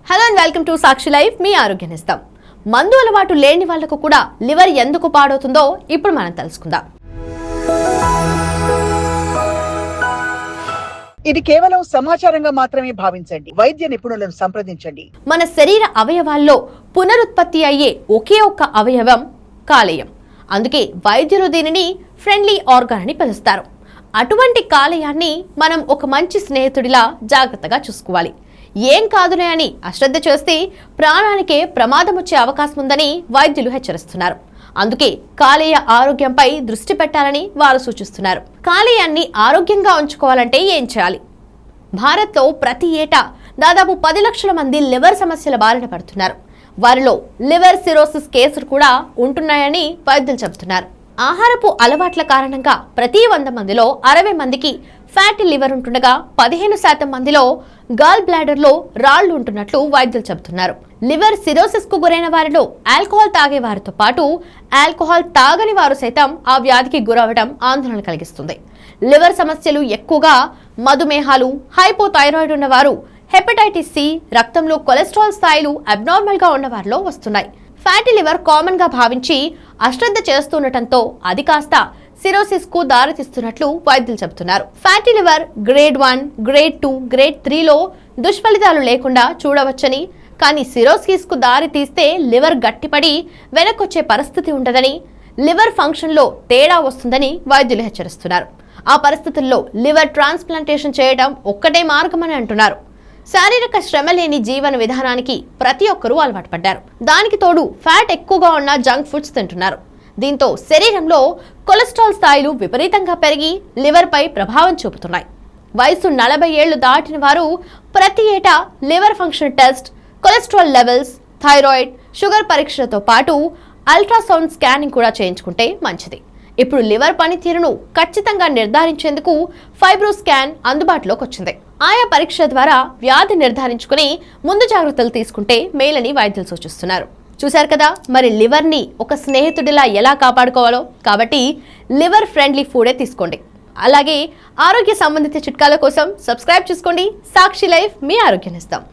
Hello and welcome to Sakshi life. మీ ఆరోగ్యనిస్తాం. మందు అలవాటు లేని వాళ్లకు కూడా లివర్ ఎందుకు పాడవుతుందో ఇప్పుడు మనం తెలుసుకుందాం. ఇది కేవలం సమాచారంగా మాత్రమే భావించండి. వైద్య నిపుణులను సంప్రదించండి. మన శరీర అవయవాల్లో పునరుత్పత్తి అయ్యే ఒకే ఒక్క అవయవం కాలేయం. అందుకే వైద్యులు దీనిని ఫ్రెండ్లీ ఆర్గాన్ అని పిలుస్తారు. అటువంటి కాలేయాన్ని మనం ఒక మంచి స్నేహితుడిలా జాగ్రత్తగా చూసుకోవాలి. ఏం కాదులే అని అశ్రద్ధ చేస్తే ప్రాణానికే ప్రమాదం వచ్చే అవకాశం ఉందని వైద్యులు హెచ్చరిస్తున్నారు. అందుకే కాలేయ ఆరోగ్యంపై దృష్టి పెట్టాలని వారు సూచిస్తున్నారు. కాలేయాన్ని ఆరోగ్యంగా ఉంచుకోవాలంటే ఏం చేయాలి? భారత్లో ప్రతి ఏటా దాదాపు 10 లక్షల మంది లివర్ సమస్యల బారిన పడుతున్నారు. వారిలో లివర్ సిరోసిస్ కేసులు కూడా ఉంటున్నాయని వైద్యులు చెబుతున్నారు. ఆహారపు అలవాట్ల కారణంగా ప్రతి 100 మందిలో 60 మందికి ఫ్యాటీ లివర్ ఉంటుండగా 15% మందిలో గాల్ బ్లాడర్లో రాళ్లు ఉంటున్నట్లు వైద్యులు చెబుతున్నారు. లివర్ సిరోసిస్ కు గురైన వారిలో ఆల్కహాల్ తాగే వారితో పాటు ఆల్కహాల్ తాగని వారు సైతం ఆ వ్యాధికి గురవడం ఆందోళన కలిగిస్తుంది. లివర్ సమస్యలు ఎక్కువగా మధుమేహాలు, హైపోథైరాయిడ్ ఉన్నవారు, హెపటైటిస్ సి, రక్తంలో కొలెస్ట్రాల్ స్థాయిలు అబ్నార్మల్ గా ఉన్న వారిలో వస్తున్నాయి. ఫ్యాటీ లివర్ కామన్ గా భావించి అశ్రద్ధ చేస్తుండటంతో అది కాస్త సిరోసిస్ కు దారితీస్తున్నట్లు వైద్యులు చెబుతున్నారు. Fatty liver grade 1, grade 2, grade 3లో దుష్ఫలితాలు లేకుండా చూడవచ్చని, కానీ సిరోసిస్ కు దారి తీస్తే లివర్ గట్టిపడి వెనక్కొచ్చే పరిస్థితి ఉండదని, లివర్ ఫంక్షన్ లో తేడా వస్తుందని వైద్యులు హెచ్చరిస్తున్నారు. ఆ పరిస్థితుల్లో లివర్ ట్రాన్స్ప్లాంటేషన్ చేయడం ఒక్కటే మార్గమని అంటున్నారు. శారీరక శ్రమ లేని జీవన విధానానికి ప్రతి ఒక్కరూ అలవాటు పడ్డారు. దానికి తోడు ఫ్యాట్ ఎక్కువగా ఉన్న జంక్ ఫుడ్స్ తింటున్నారు. దీంతో శరీరంలో కొలెస్ట్రాల్ స్థాయిలు విపరీతంగా పెరిగి లివర్ పై ప్రభావం చూపుతున్నాయి. వయసు 40 ఏళ్లు దాటిన వారు ప్రతి ఏటా liver function test, cholesterol levels, thyroid, sugar పరీక్షలతో పాటు అల్ట్రాసౌండ్ స్కానింగ్ కూడా చేయించుకుంటే మంచిది. ఇప్పుడు లివర్ పనితీరును ఖచ్చితంగా నిర్ధారించేందుకు ఫైబ్రో స్కాన్ అందుబాటులోకి వచ్చింది. ఆయా పరీక్ష ద్వారా వ్యాధి నిర్ధారించుకుని ముందు జాగ్రత్తలు తీసుకుంటే మేలని వైద్యులు సూచిస్తున్నారు. చూశారు కదా, మరి లివర్ ని ఒక స్నేహితుడిలా ఎలా కాపాడుకోవాలో. కాబట్టి లివర్ ఫ్రెండ్లీ ఫుడే తీసుకోండి. అలాగే ఆరోగ్య సంబంధిత చిట్కాల కోసం సబ్స్క్రైబ్ చేసుకోండి. సాక్షి లైఫ్, మీ ఆరోగ్యాన్ని ఇస్తాం.